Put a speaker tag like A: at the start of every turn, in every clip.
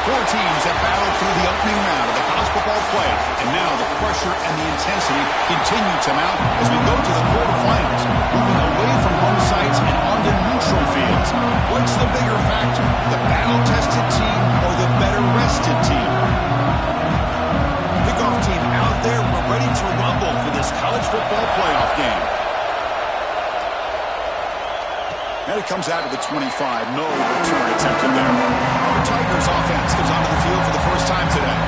A: Four teams have battled through the opening round of the college football playoff, and now the pressure and the intensity continue to mount as we go to the quarterfinals, moving away from home sites and onto neutral fields. What's the bigger factor, the battle-tested team or the better-rested team? Kickoff team out there, we're ready to rumble for this college football playoff game. And it comes out of the 25. No return attempted there. The Tigers offense comes onto the field for the first time today.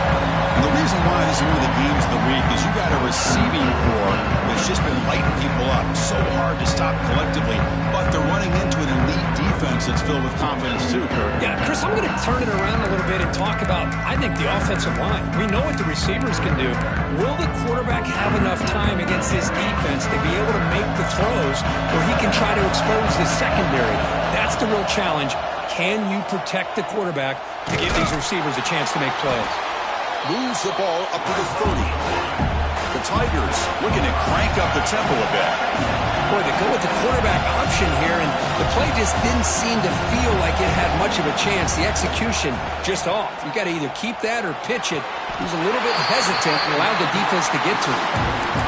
A: And the reason why this is one of the games of the week is you got a receiving corps that's just been lighting people up. So hard to stop collectively. But they're running into an elite defense that's filled with confidence too, Kurt.
B: Yeah, Chris, I'm going to turn it around a little bit and talk about, I think, the offensive line. We know what the receivers can do. Will the quarterback have enough time against this defense to be able to make the throws where he can try to expose the secondary? That's the real challenge. Can you protect the quarterback to give these receivers a chance to make plays?
A: Moves the ball up to the 30. The Tigers looking to crank up the tempo a bit.
B: Boy, they go with the quarterback option here, and the play just didn't seem to feel like it had much of a chance. The execution just off. You got to either keep that or pitch it. He was a little bit hesitant and allowed the defense to get to him.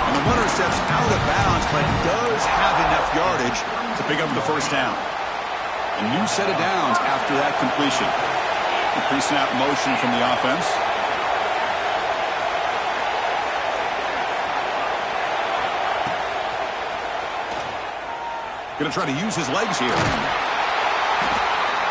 A: And the runner steps out of bounds, but does have enough yardage to pick up the first down. A new set of downs after that completion. A pre-snap motion from the offense. Going to try to use his legs here.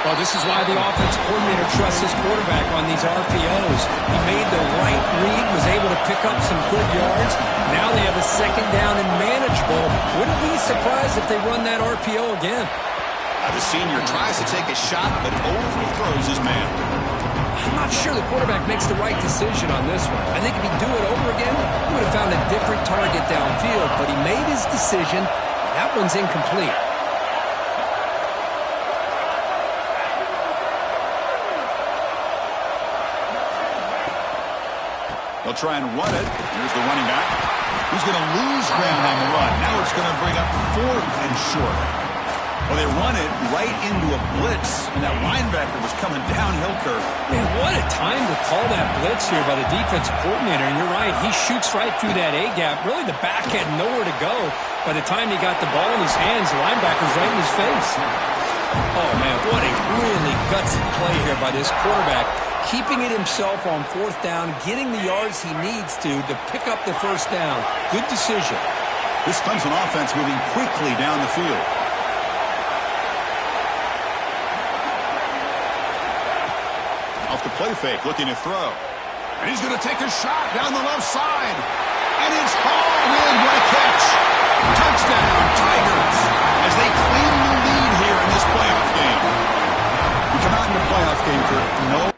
B: Well, this is why the offense coordinator trusts his quarterback on these RPOs. He made the right read, was able to pick up some good yards. Now they have a second down and manageable. Wouldn't be surprised if they run that RPO again.
A: The senior tries to take a shot, but overthrows his man.
B: I'm not sure the quarterback makes the right decision on this one. I think if he'd do it over again, he would have found a different target downfield. But he made his decision. That one's incomplete.
A: They'll try and run it. Here's the running back. He's going to lose ground on the run. Now it's going to bring up 4th and short. Well, they run it right into a blitz, and that linebacker was coming downhill, Kurt.
B: Man, what a time to call that blitz here by the defensive coordinator. And you're right, he shoots right through that A-gap. Really, the back had nowhere to go. By the time he got the ball in his hands, the linebacker's right in his face. Oh, man, what a really gutsy play here by this quarterback. Keeping it himself on 4th down, getting the yards he needs to pick up the first down. Good decision.
A: This comes an offense moving quickly down the field. Off the play fake, looking to throw. And he's going to take a shot down the left side. And it's hauled in. What a catch. Touchdown, Tigers, as they claim the lead here in this playoff game. We come out in the playoff game, Kurt. No.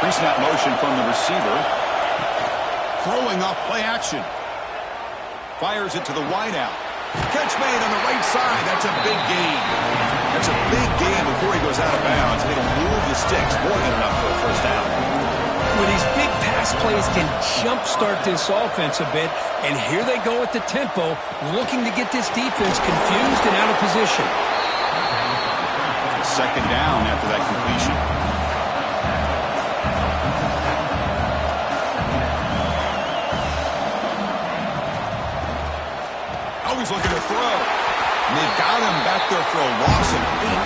A: Pre-snap motion from the receiver. Throwing off play action. Fires it to the wideout. Catch made on the right side. That's a big gain. That's a big gain before he goes out of bounds. It'll move the sticks. More than enough for a first down.
B: Well, these big pass plays can jumpstart this offense a bit. And here they go at the tempo, looking to get this defense confused and out of position.
A: Second down after that completion. He's looking to throw. And they've got him back there for a loss of 8.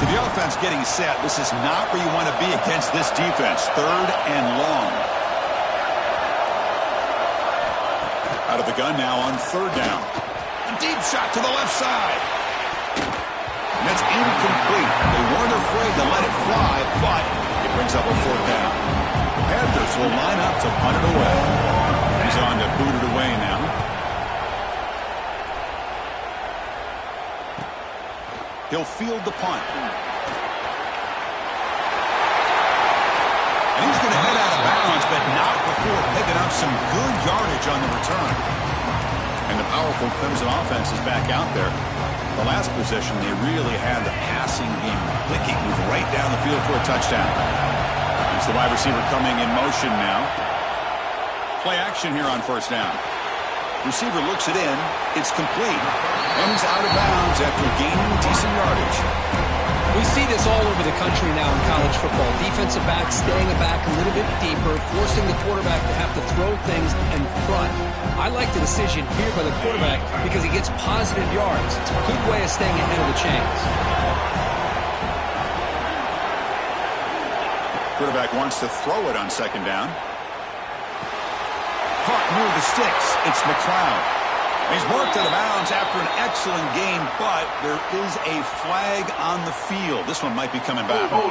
A: So the offense getting set. This is not where you want to be against this defense. 3rd and long. Out of the gun now on 3rd down. A deep shot to the left side. And that's incomplete. They weren't afraid to let it fly, but it brings up a 4th down. The Panthers will line up to punt it away. He's on to boot it away now. He'll field the punt. And he's going to head out of bounds, but not before some good yardage on the return. And the powerful Crimson offense is back out there. The last possession, they really had the passing game clicking, move right down the field for a touchdown. It's the wide receiver coming in motion now. Play action here on first down. Receiver looks it in. It's complete. And he's out of bounds after gaining decent yardage.
B: We see this all over the country now in college football. Defensive backs staying back a little bit deeper, forcing the quarterback to have to throw things in front. I like the decision here by the quarterback because he gets positive yards. It's a good way of staying ahead of the chains.
A: Quarterback wants to throw it on second down. Caught near the sticks. It's McLeod. He's marked out of bounds after an excellent game, but there is a flag on the field. This one might be coming back. Oh,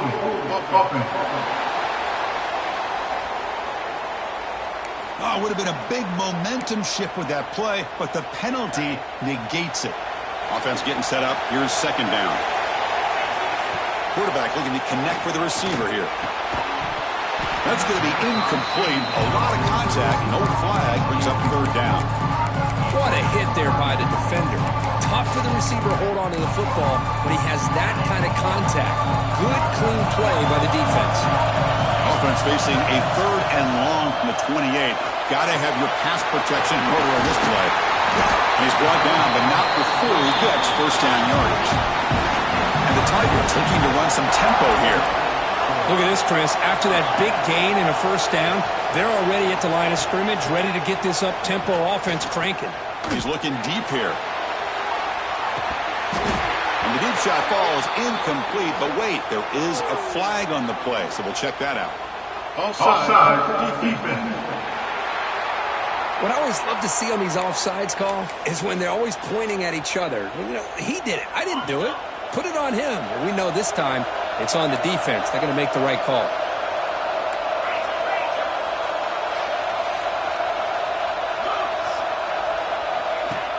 A: it would have been a big momentum shift with that play, but the penalty negates it. Offense getting set up. Here's second down. Quarterback looking to connect with the receiver here. That's going to be incomplete. A lot of contact. No flag. Brings up third down.
B: What a hit there by the defender. Tough for the receiver to hold on to the football when he has that kind of contact. Good, clean play by the defense.
A: Offense facing a third and long from the 28. Got to have your pass protection in order on this play. And he's brought down, but not before he gets first down yardage. And the Tigers looking to run some tempo here.
B: Look at this, Chris. After that big gain and a first down, they're already at the line of scrimmage, ready to get this up-tempo offense cranking.
A: He's looking deep here. And the deep shot falls incomplete, but wait, there is a flag on the play, so we'll check that out.
C: Offside. Defense.
B: What I always love to see on these offsides call is when they're always pointing at each other. You know, he did it. I didn't do it. Put it on him. We know this time it's on the defense. They're going to make the right call.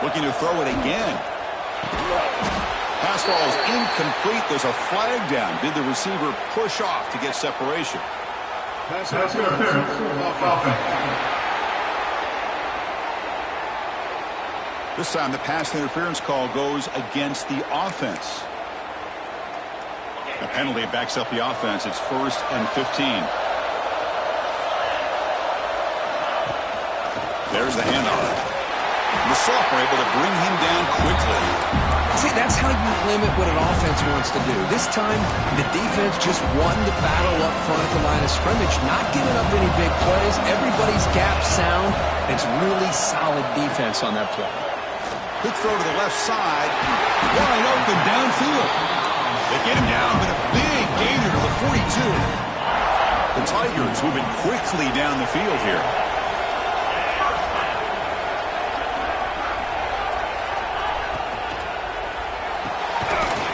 A: Looking to throw it again. Pass falls incomplete. There's a flag down. Did the receiver push off to get separation?
C: Pass interference.
A: This time the pass interference call goes against the offense. A penalty backs up the offense. It's 1st and 15. There's the handoff. The Sophomore able to bring him down quickly.
B: See, that's how you limit what an offense wants to do. This time, the defense just won the battle up front at the line of scrimmage, not giving up any big plays. Everybody's gap sound. It's really solid defense on that play.
A: Quick throw to the left side. Wide open downfield. They get him down, but a big gainer to the 42. The Tigers moving quickly down the field here.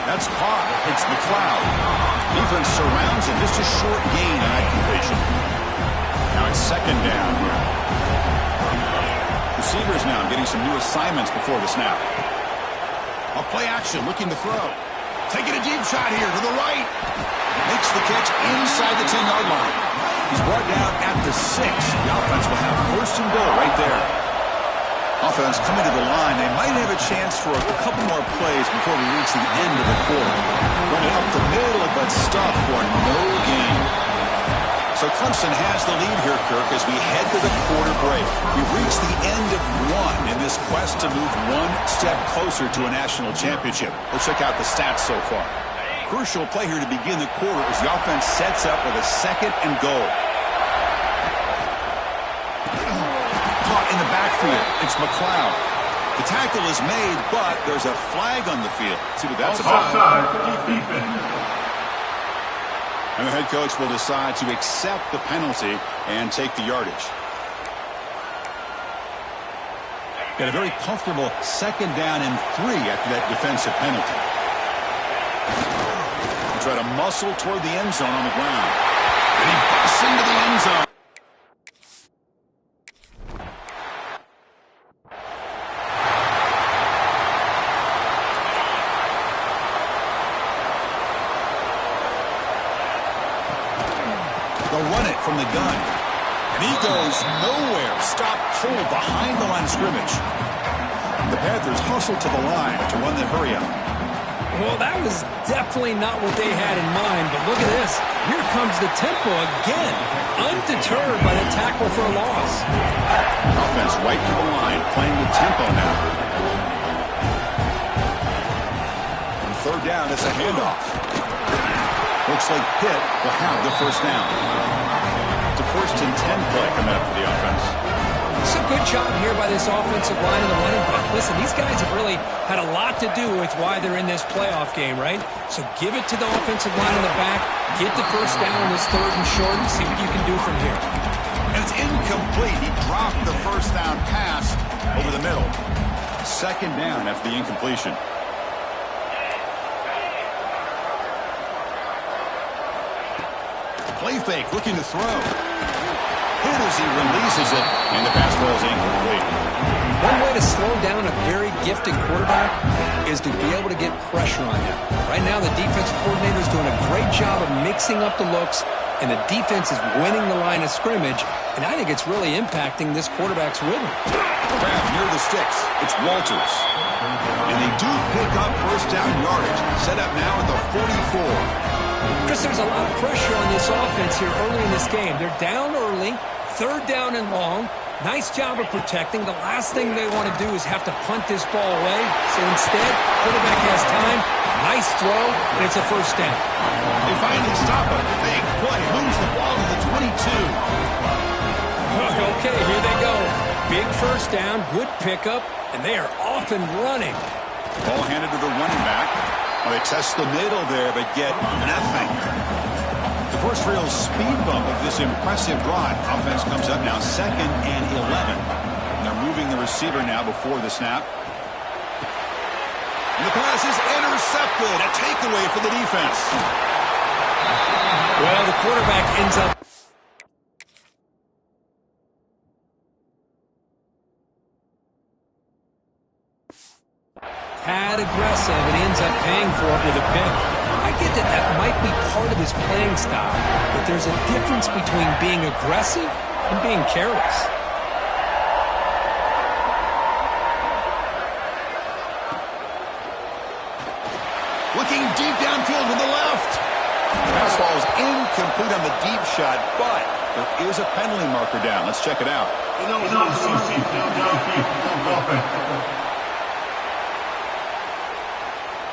A: That's caught. It's McLeod. Defense surrounds him. Just a short gain on that completion. Now it's second down here. Receivers now getting some new assignments before the snap. A play action, looking to throw. Taking a deep shot here to the right. Makes the catch inside the 10-yard line. He's brought down at the 6. The offense will have first and goal right there. Offense coming to the line. They might have a chance for a couple more plays before we reach the end of the quarter. Running up the middle, but stuffed for no gain. So Clemson has the lead here, Kirk, as we head to the quarter break. We've reached the end of one in this quest to move one step closer to a national championship. Let's check out the stats so far. Crucial play here to begin the quarter as the offense sets up with a second and goal. Caught in the backfield. It's McLeod. The tackle is made, but there's a flag on the field. Let's see what that's about. And the head coach will decide to accept the penalty and take the yardage. Got a very comfortable second down and 3 after that defensive penalty. Try to muscle toward the end zone on the ground. And he busts into the end zone. They'll run it from the gun. And he goes nowhere. Stop cold behind the line of scrimmage. The Panthers hustle to the line to run the hurry up.
B: Well, that was definitely not what they had in mind, but look at this. Here comes the tempo again, undeterred by the tackle for a loss.
A: Offense right to the line, playing with tempo now. On third down, it's a handoff. Looks like Pitt will have the first down. It's a 1st and 10 play coming up for the offense.
B: It's a good job here by this offensive line and the running back. Listen, these guys have really had a lot to do with why they're in this playoff game, right? So give it to the offensive line in the back, get the first down on this 3rd and short, and see what you can do from here.
A: And it's incomplete. He dropped the first down pass over the middle. 2nd down after the incompletion. Play fake, looking to throw. Hit as he releases it, and the pass ball is incomplete.
B: One way to slow down a very gifted quarterback is to be able to get pressure on him. Right now, the defensive coordinator is doing a great job of mixing up the looks, and the defense is winning the line of scrimmage, and I think it's really impacting this quarterback's rhythm.
A: Grab near the sticks. It's Walters. And they do pick up first down yardage. Set up now at the 44.
B: Chris, there's a lot of pressure on this offense here early in this game. They're down early, 3rd down and long. Nice job of protecting. The last thing they want to do is have to punt this ball away. So instead, quarterback has time. Nice throw, and it's a first down.
A: They finally stop a big play. Moves the ball to the 22.
B: Okay, here they go. Big first down, good pickup, and they are off and running.
A: Ball handed to the running back. Well, they test the middle there, but get nothing. The first real speed bump of this impressive drive. Offense comes up now 2nd and 11. And they're moving the receiver now before the snap. And the pass is intercepted. A takeaway for the defense.
B: Well, the quarterback ends up aggressive and ends up paying for it with a pick. I get that that might be part of his playing style, but there's a difference between being aggressive and being careless.
A: Looking deep downfield to the left. Pass ball is incomplete on the deep shot, but there is a penalty marker down. Let's check it out.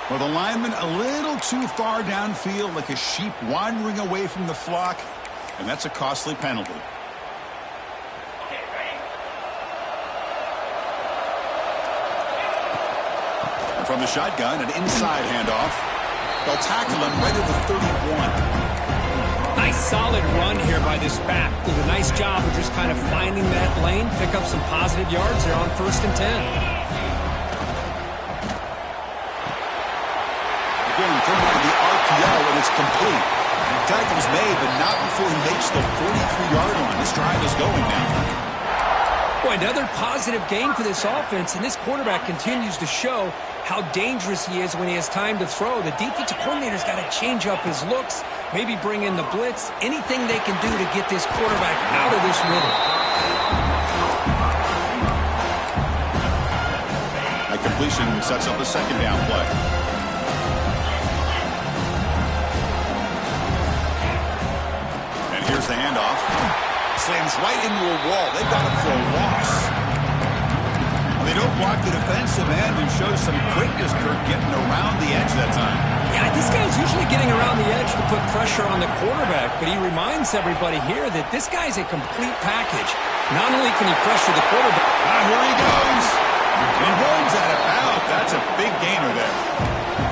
A: Well, the lineman a little too far downfield, like a sheep wandering away from the flock, and that's a costly penalty. And from the shotgun, an inside handoff. They'll tackle him right at the 31.
B: Nice solid run here by this back. Did a nice job of just kind of finding that lane, pick up some positive yards there on 1st and 10.
A: Thrown out of the RPO, and it's complete. Tackle's made, but not before he makes the 43-yard line. This drive is going now.
B: Boy, another positive game for this offense, and this quarterback continues to show how dangerous he is when he has time to throw. The defensive coordinator's got to change up his looks, maybe bring in the blitz, anything they can do to get this quarterback out of this rhythm.
A: That completion sets up a 2nd down play. Here's the handoff. Slams right into a wall. They've got him for a loss. They don't block the defensive end and show some quickness, Kirk, getting around the edge that time.
B: Yeah, this guy's usually getting around the edge to put pressure on the quarterback, but he reminds everybody here that this guy's a complete package. Not only can he pressure the quarterback.
A: Here he goes. And runs out of bounds. That's a big gainer there.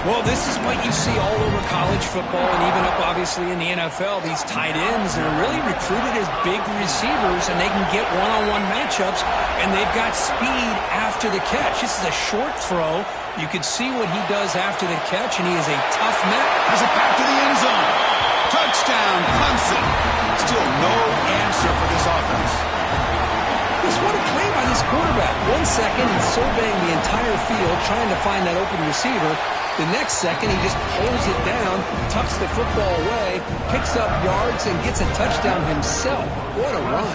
B: Well, this is what you see all over college football and even up, obviously, in the NFL. These tight ends are really recruited as big receivers, and they can get one-on-one matchups, and they've got speed after the catch. This is a short throw. You can see what he does after the catch, and he is a tough man.
A: Has it back to the end zone. Touchdown, Clemson. Still no answer for this offense.
B: Just what a play by this quarterback. 1 second, he's surveying the entire field, trying to find that open receiver. The next second, he just pulls it down, tucks the football away, picks up yards, and gets a touchdown himself. What a run.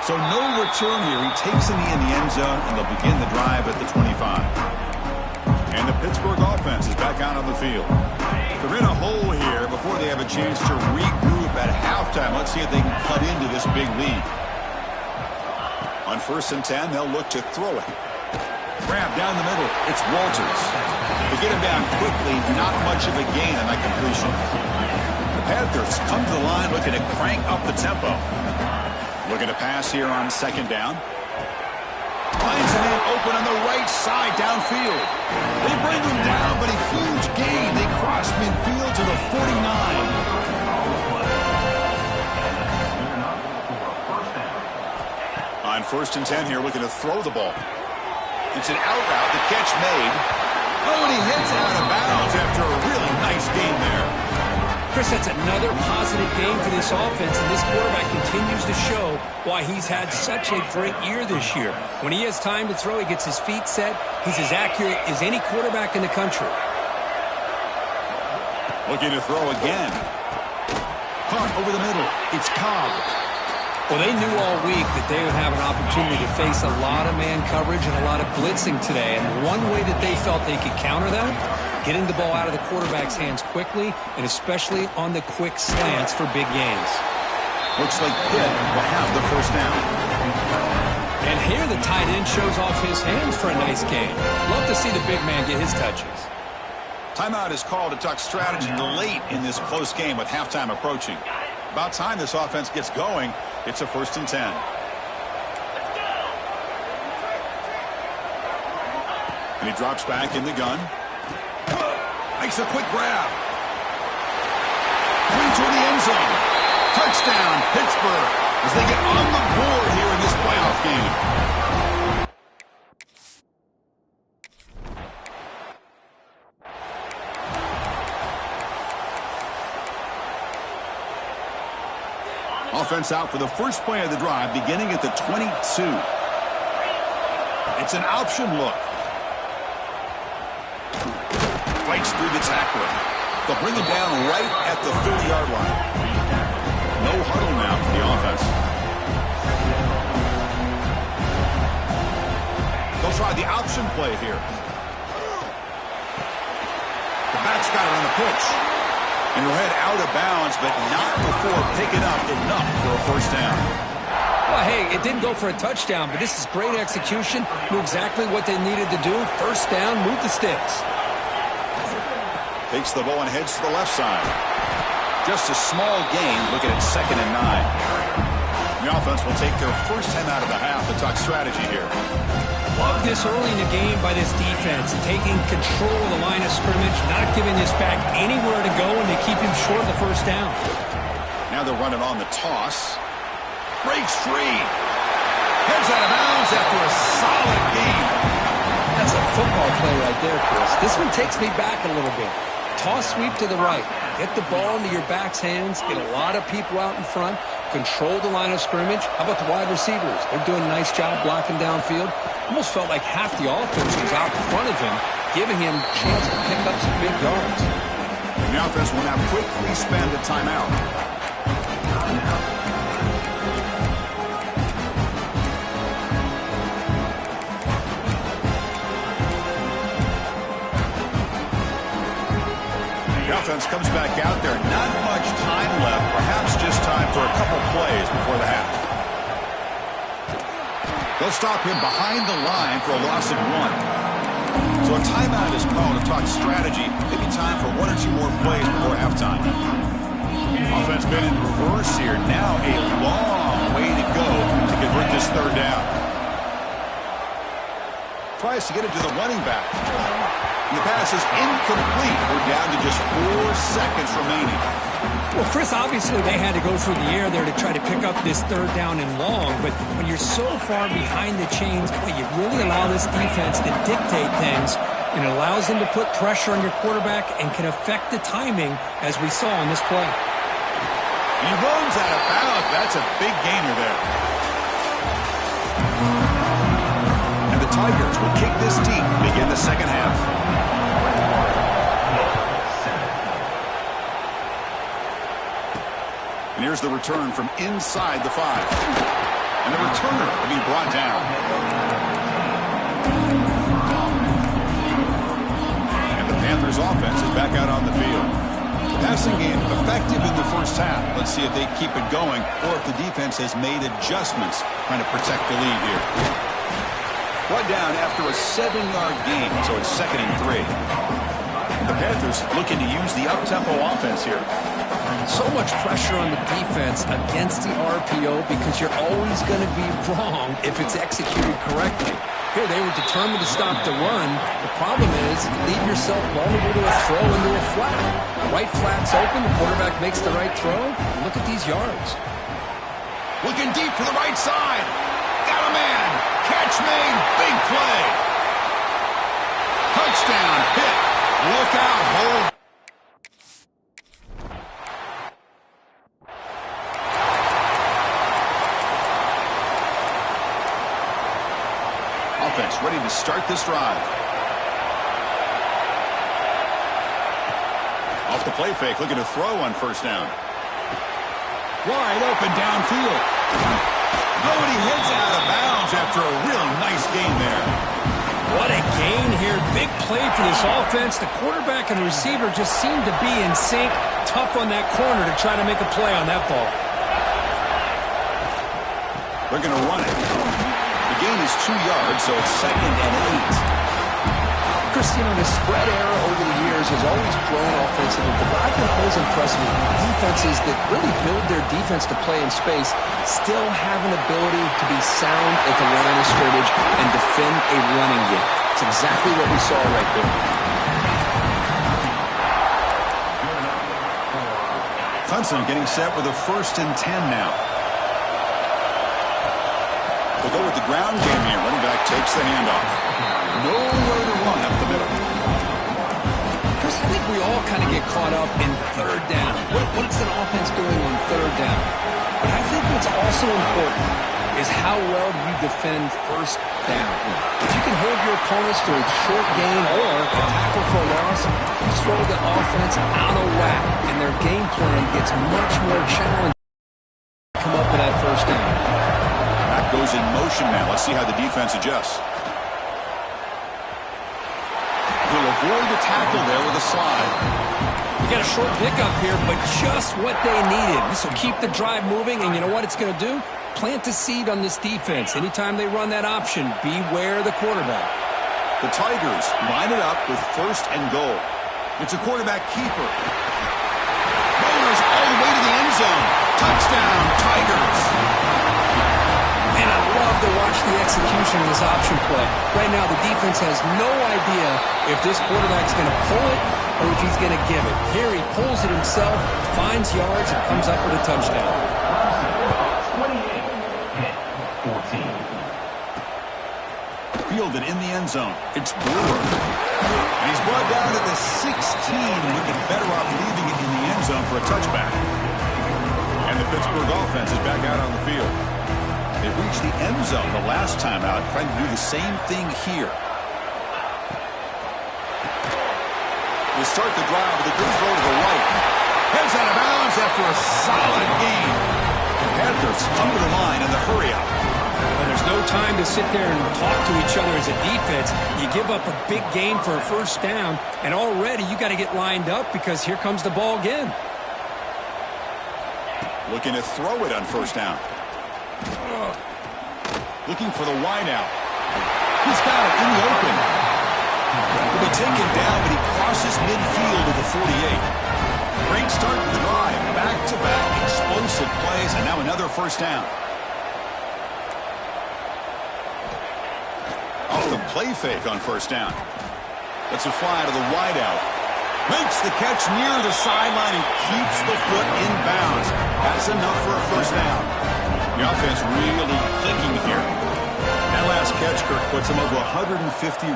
A: So no return here. He takes in the end zone, and they'll begin the drive at the 25. And the Pittsburgh offense is back out on the field. They're in a hole here before they have a chance to regroup at halftime. Let's see if they can cut into this big lead. On 1st and 10, they'll look to throw it. Grab down the middle. It's Walters. They get him down quickly. Not much of a gain on that completion. The Panthers come to the line looking to crank up the tempo. Looking to pass here on 2nd down. Finds an man open on the right side downfield. They bring him down, but a huge gain. They cross midfield to the 49. On 1st and 10 here, looking to throw the ball. It's an out route. The catch made. Oh, and he hits out of bounds after a really nice game there.
B: Chris, that's another positive game for this offense, and this quarterback continues to show why he's had such a great year this year. When he has time to throw, he gets his feet set. He's as accurate as any quarterback in the country.
A: Looking to throw again. Caught over the middle. It's Cobb.
B: Well, they knew all week that they would have an opportunity to face a lot of man coverage and a lot of blitzing today. And one way that they felt they could counter that, getting the ball out of the quarterback's hands quickly, and especially on the quick slants for big gains.
A: Looks like Pitt will have the 1st down.
B: And here the tight end shows off his hands for a nice gain. Love to see the big man get his touches.
A: Timeout is called to talk strategy late in this close game with halftime approaching. About time this offense gets going. It's a 1st and 10. And he drops back in the gun. Makes a quick grab. Clean toward the end zone. Touchdown, Pittsburgh, as they get on the board here in this playoff game. Offense out for the first play of the drive, beginning at the 22. It's an option look. Fights through the tackler. They'll bring him down right at the 30-yard line. No huddle now for the offense. They'll try the option play here. The back's got it on the pitch. And he'll head out of bounds, but not before picking up enough for a 1st down.
B: Well, hey, it didn't go for a touchdown, but this is great execution. Knew exactly what they needed to do. 1st down, move the sticks.
A: Takes the ball and heads to the left side. Just a small gain, looking at 2nd and 9. The offense will take their 1st time out of the half to talk strategy here.
B: Love this early in the game by this defense, taking control of the line of scrimmage, not giving this back anywhere to go, and they keep him short of the 1st down.
A: Now they're running on the toss. Breaks free. Heads out of bounds after a solid game.
B: That's a football play right there, Chris. This one takes me back a little bit. Toss sweep to the right. Get the ball into your back's hands. Get a lot of people out in front. Control the line of scrimmage. How about the wide receivers? They're doing a nice job blocking downfield. Almost felt like half the offense was out in front of him, giving him a chance to pick up some big yards.
A: The offense will now quickly spend a timeout. The offense comes back out there. Not much time left. Perhaps just time for a couple plays before the half. They'll stop him behind the line for a loss of 1. So a timeout is called to talk strategy. Maybe time for 1 or 2 more plays before halftime. Offense been in reverse here. Now a long way to go to convert this 3rd down. Tries to get it to the running back. And the pass is incomplete. We're down to just 4 seconds remaining.
B: Well, Chris, obviously they had to go through the air there to try to pick up this 3rd down and long, but when you're so far behind the chains, you really allow this defense to dictate things, and it allows them to put pressure on your quarterback and can affect the timing, as we saw in this play.
A: He runs out of bounds. That's a big gainer there. And the Tigers will kick this deep to begin the 2nd half. And here's the return from inside the 5. And the returner will be brought down. And the Panthers offense is back out on the field. The passing game effective in the first half. Let's see if they keep it going or if the defense has made adjustments trying to protect the lead here. Brought down after a 7-yard gain, so it's 2nd and 3. The Panthers looking to use the up-tempo offense here.
B: So much pressure on the defense against the RPO because you're always going to be wrong if it's executed correctly. Here, they were determined to stop the run. The problem is you leave yourself vulnerable to a throw into a flat. Right flat's open, the quarterback makes the right throw. Look at these yards.
A: Looking deep to the right side. Got a man. Catch made. Big play. Touchdown. Hit. Look out. Hold. Offense ready to start this drive. Off the play fake, looking to throw on first down. Wide open downfield. Nobody heads out of bounds after a real nice gain there.
B: What a gain here. Big play for this offense. The quarterback and receiver just seem to be in sync. Tough on that corner to try to make a play on that ball.
A: They're going to run it. The gain is 2 yards, so it's 2nd and 8.
B: Christian, the spread era over the years has always grown offensively, but what I've been always impressed with defenses that really build their defense to play in space still have an ability to be sound at the line of scrimmage and defend a running game. It's exactly what we saw right there.
A: Clemson getting set with a 1st and 10 now. We'll go with the ground game here. Running back takes the handoff. Nowhere to run up the middle.
B: Chris, I think we all kind of get caught up in 3rd down. What's an offense doing on 3rd down? But I think what's also important is how well you defend 1st down. If you can hold your opponents to a short gain or a tackle for a loss, you throw the offense out of whack, and their game plan gets much more challenging to come up with that 1st down.
A: That goes in motion now. Let's see how the defense adjusts. He'll avoid the tackle there with a slide.
B: You got a short pickup here, but just what they needed. This will keep the drive moving, and you know what it's going to do? Plant the seed on this defense. Anytime they run that option, beware the quarterback.
A: The Tigers line it up with 1st and goal. It's a quarterback keeper. Bowlers all the way to the end zone. Touchdown, Tigers.
B: And I love to watch the execution of this option play. Right now, the defense has no idea if this quarterback's going to pull it or if he's going to give it. Here he pulls it himself, finds yards, and comes up with a touchdown.
C: 28-14.
A: Fielded in the end zone. It's Brewer. And he's brought down to the 16. Would have been better off leaving it in the end zone for a touchback. And the Pittsburgh offense is back out on the field. They reached the end zone the last time out, trying to do the same thing here. We'll start the drive with a good throw to the right. Heads out of bounds after a solid gain. The Panthers come to the line in the hurry up.
B: Well, there's no time to sit there and talk to each other as a defense. You give up a big gain for a 1st down, and already you got to get lined up because here comes the ball again.
A: Looking to throw it on 1st down. Looking for the wideout. He's got it in the open. He'll be taken down, but he crosses midfield to the 48. Great start to the drive. Back-to-back explosive plays, and now another 1st down. Off the play fake on 1st down. That's a fly to the wideout. Makes the catch near the sideline and keeps the foot in bounds. That's enough for a 1st down. The offense really clicking here. That last catch, Kirk, puts him over 150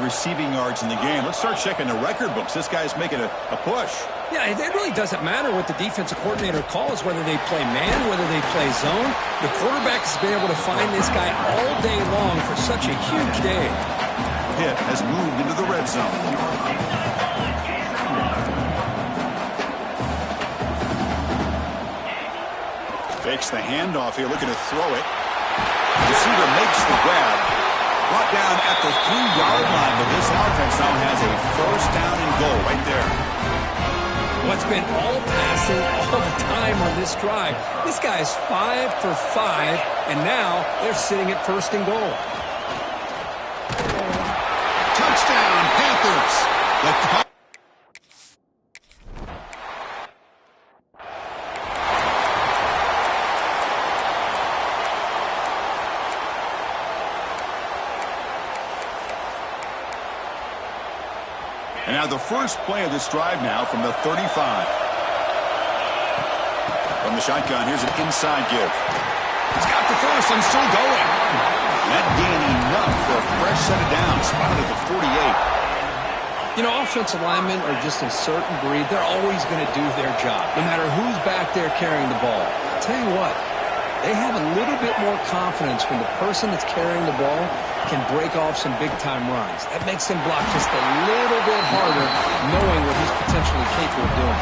A: receiving yards in the game. Let's start checking the record books. This guy's making a push.
B: Yeah, it really doesn't matter what the defensive coordinator calls, whether they play man, whether they play zone. The quarterback has been able to find this guy all day long for such a huge day.
A: Hit has moved into the red zone. Fakes the handoff here, looking to throw it. The receiver makes the grab. Brought down at the 3-yard line, but this offense now has a first down and goal right there.
B: What's been all passing all the time on this drive. This guy's 5 for 5, and now they're sitting at first and goal.
A: Touchdown, Panthers. And now the first play of this drive now from the 35. From the shotgun, here's an inside give. He's got the first and still going. That gain enough for a fresh set of downs. Spotted at the 48.
B: You know, offensive linemen are just a certain breed. They're always going to do their job, no matter who's back there carrying the ball. I'll tell you what, they have a little bit more confidence when the person that's carrying the ball can break off some big-time runs. That makes him block just a little bit harder, knowing what he's potentially capable of doing.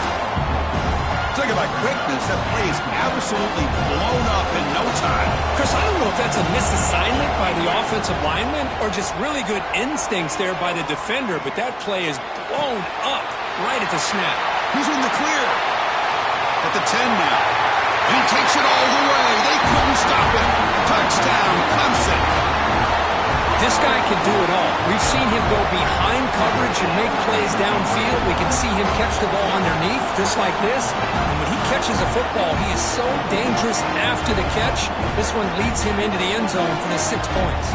A: Talk about quickness. That play is absolutely blown up in no time.
B: Chris, I don't know if that's a misassignment by the offensive lineman or just really good instincts there by the defender, but that play is blown up right at the snap.
A: He's in the clear. At the 10 now. And he takes it all the way. They couldn't stop it. Touchdown, Clemson.
B: This guy can do it all. We've seen him go behind coverage and make plays downfield. We can see him catch the ball underneath, just like this. And when he catches a football, he is so dangerous after the catch. This one leads him into the end zone for the 6 points.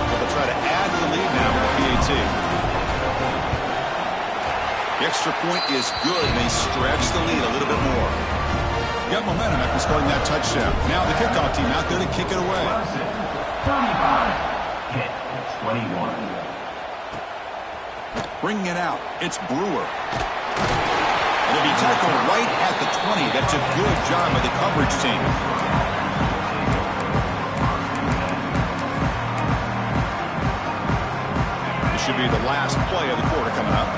A: They'll try to add to the lead now with the PAT. The extra point is good, and they stretch the lead a little bit more. Got momentum after scoring that touchdown. Now the kickoff team out there to kick it away.
C: 35. Hit. It's 21.
A: Bringing it out, it's Brewer. And it'll be tackled right at the 20. That's a good job by the coverage team. This should be the last play of the quarter coming up.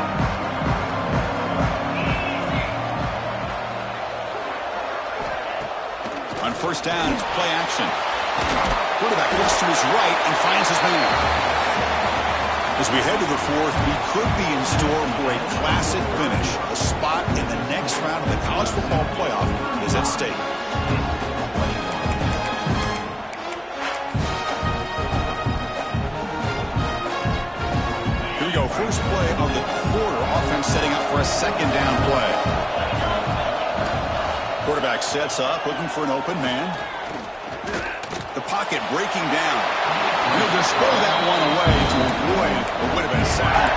A: On first down, it's play action. Quarterback looks to his right and finds his man. As we head to the fourth, we could be in store for a classic finish. A spot in the next round of the college football playoff is at stake. Here we go. First play of the quarter. Offense setting up for a second down play. Quarterback sets up, looking for an open man. The pocket breaking down. He'll just throw that one away to avoid what would have been a sack.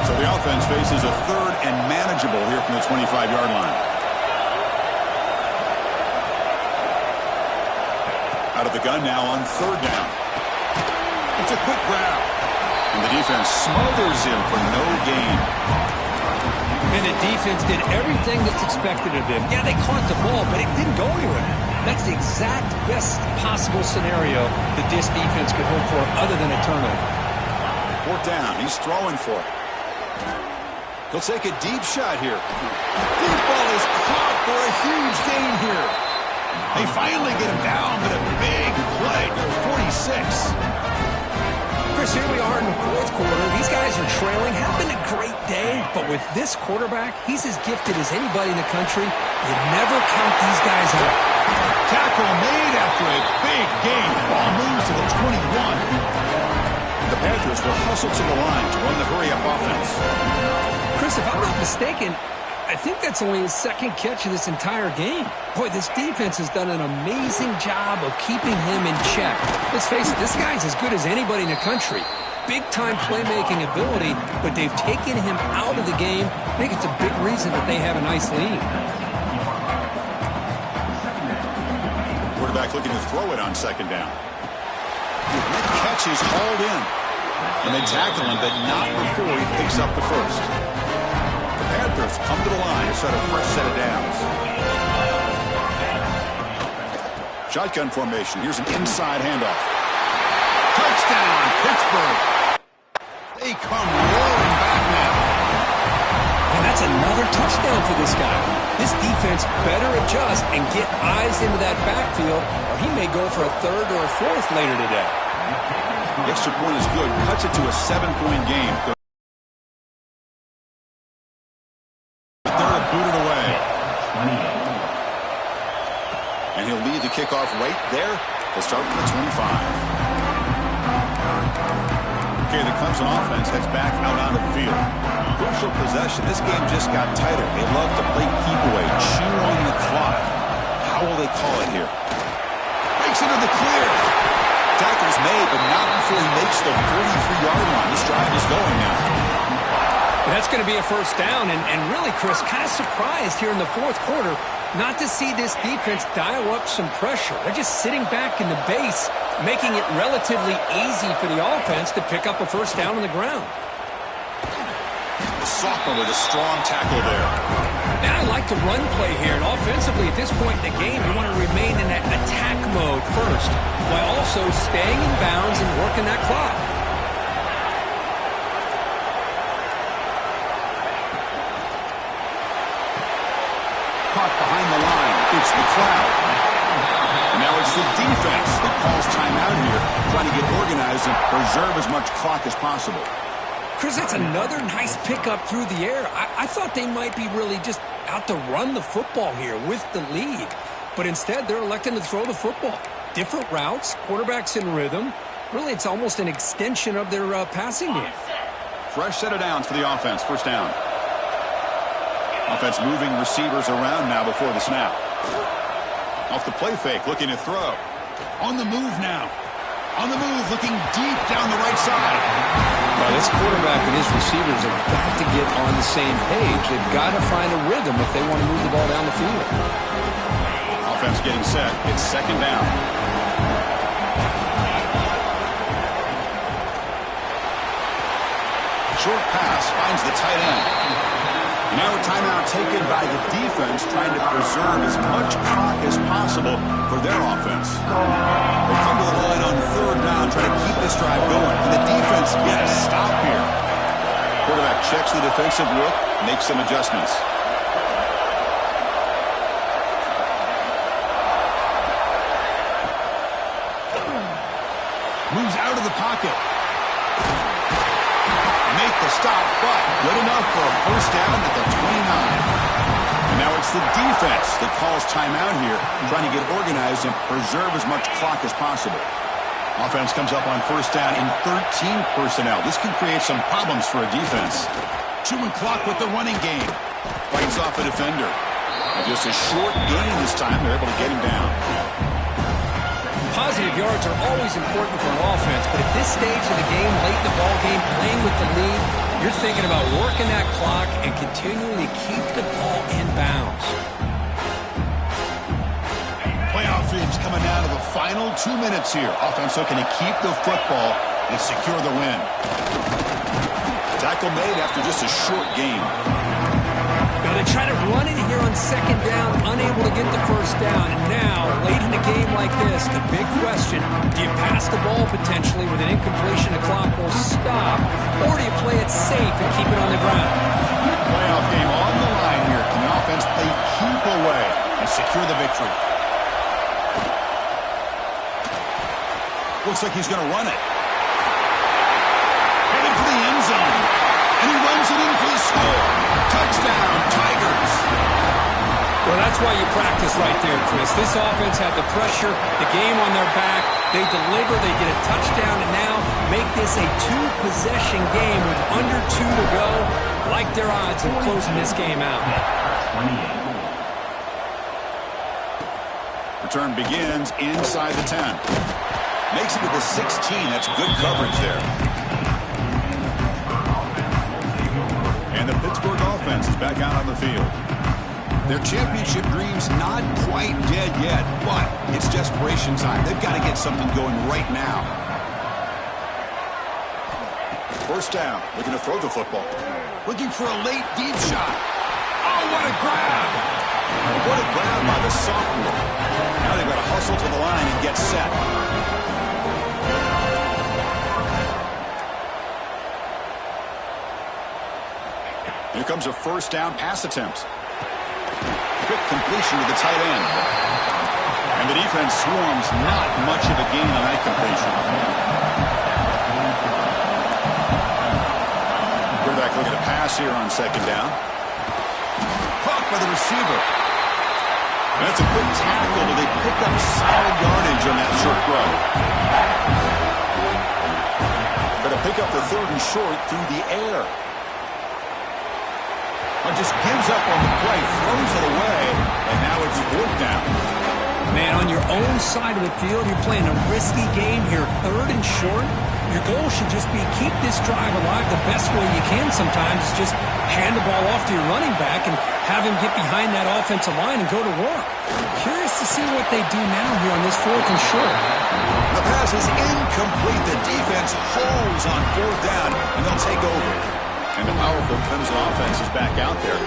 A: So the offense faces a third and manageable here from the 25-yard line. Out of the gun now on third down. It's a quick grab. And the defense smothers him for no gain.
B: And the defense did everything that's expected of them. Yeah, they caught the ball, but it didn't go anywhere. That's the exact best possible scenario that this defense could hope for other than a turnover.
A: Fourth down. He's throwing for it. He'll take a deep shot here. Deep ball is caught for a huge gain here. They finally get him down, but a big play to 46.
B: Chris, here we are in the fourth quarter. These guys are trailing. Having a great day, but with this quarterback, he's as gifted as anybody in the country. You never count these guys out.
A: Tackle made after a big gain. Ball moves to the 21. The Panthers will hustle to the line to run the hurry-up offense.
B: Chris, if I'm not mistaken, I think that's only his second catch of this entire game. Boy, this defense has done an amazing job of keeping him in check. Let's face it, this guy's as good as anybody in the country. Big-time playmaking ability, but they've taken him out of the game. I think it's a big reason that they have a nice lead.
A: Quarterback looking to throw it on second down. That catch is hauled in. And they tackle him, but not before he picks up the first. Panthers come to the line to set a fresh set of downs. Shotgun formation. Here's an inside handoff. Touchdown, Pittsburgh. They come roaring back now.
B: touchdown for this guy. This defense better adjust and get eyes into that backfield, or he may go for a third or a fourth later today.
A: The extra point is good. Cuts it to a 7-point game. Third, booted away. And he'll lead the kickoff right there. They'll start from the 25. Okay, the Clemson offense heads back out onto the field. Crucial possession. This game just got tighter. They love to play keep away, chew on the clock. How will they call it here? Breaks into the clear. Tackle's made, but not before he makes the 43-yard line. This drive is going now.
B: And that's going to be a first down. And really, Chris, kind of surprised here in the fourth quarter not to see this defense dial up some pressure. They're just sitting back in the base, making it relatively easy for the offense to pick up a first down on the ground.
A: The sophomore with a strong tackle there.
B: And I like the run play here. And offensively, at this point in the game, you want to remain in that attack mode first, while also staying in bounds and working that clock.
A: Caught behind the line. It's McLeod. And now it's the defense that calls timeout here, trying to get organized and preserve as much clock as possible.
B: Chris, that's another nice pickup through the air. I thought they might be really just out to run the football here with the lead. But instead, they're electing to throw the football. Different routes, quarterbacks in rhythm. Really, it's almost an extension of their passing game.
A: Fresh set of downs for the offense. First down. Offense moving receivers around now before the snap. Off the play fake, looking to throw. On the move now. On the move, looking deep down the right side.
B: Well, this quarterback and his receivers have got to get on the same page. They've got to find a rhythm if they want to move the ball down the field.
A: Offense getting set. It's second down. Short pass finds the tight end. Now a timeout taken by the defense, trying to preserve as much clock as possible for their offense. They come to the line on third down, trying to keep this drive going. Can the defense get a stop here? Quarterback checks the defensive look, makes some adjustments. Moves out of the pocket. Make the stop, but good enough for a first down at the 29. And now it's the defense that calls timeout here, trying to get organized and preserve as much clock as possible. Offense comes up on first down in 13 personnel. This can create some problems for a defense. Chewing clock with the running game. Fights off a defender. And just a short gain this time. They're able to get him down.
B: Positive yards are always important for an offense, but at this stage of the game, late in the ball game, playing with the lead, you're thinking about working that clock and continuing to keep the ball in bounds.
A: Playoff dreams coming down to the final 2 minutes here. Offense looking to keep the football and secure the win. Tackle made after just a short game.
B: Now they try to run it here on second down, unable to get the first down. And now, late in a game like this, the big question, do you pass the ball potentially with an incompletion, the clock will stop, or do you play it safe and keep it on the ground?
A: Playoff game on the line here. Can the offense play keep away and secure the victory? Looks like he's going to run it. Heading for the end zone. And he runs it in for the score. Touchdown, Tigers.
B: Well, that's why you practice right there, Chris. This offense had the pressure, the game on their back. They deliver, they get a touchdown, and now make this a two-possession game with under 2 to go. Like their odds of closing this game out.
A: Return begins inside the 10. Makes it to the 16. That's good coverage there. And the Pittsburgh offense is back out on the field. Their championship dream's not quite dead yet, but it's desperation time. They've got to get something going right now. First down, looking to throw the football. Looking for a late deep shot. Oh, what a grab! What a grab by the sophomore. Now they've got to hustle to the line and get set. Here comes a first down pass attempt. Quick completion to the tight end. And the defense swarms. Not much of a gain on that completion. Quarterback looking to pass here on second down. Caught by the receiver. That's a quick tackle, but they pick up solid yardage on that short throw. Going to pick up the third and short through the air. Just gives up on the play, throws it away, and now it's fourth down.
B: Man, on your own side of the field, you're playing a risky game here, third and short. Your goal should just be keep this drive alive the best way you can sometimes. Just hand the ball off to your running back and have him get behind that offensive line and go to work. Curious to see what they do now here on this fourth and short.
A: The pass is incomplete. The defense holds on fourth down, and they'll take over. And the powerful Clemson offense is back out there.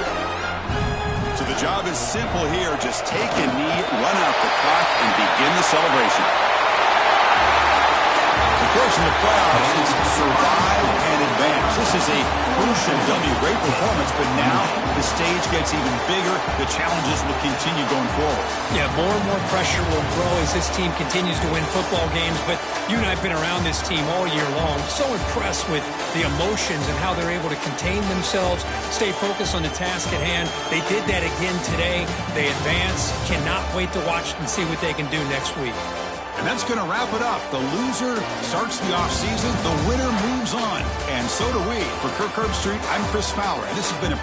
A: So the job is simple here. Just take a knee, run out the clock, and begin the celebration. The course in the playoffs is survive and advance. This is a crucial W. Great performance, but now the stage gets even bigger. The challenges will continue going forward.
B: Yeah, more and more pressure will grow as this team continues to win football games. But you and I have been around this team all year long. So impressed with the emotions and how they're able to contain themselves, stay focused on the task at hand. They did that again today. They advance. Cannot wait to watch and see what they can do next week.
A: And that's going to wrap it up. The loser starts the offseason. The winner moves on. And so do we. For Kirk Herbstreit, I'm Chris Fowler. And this has been a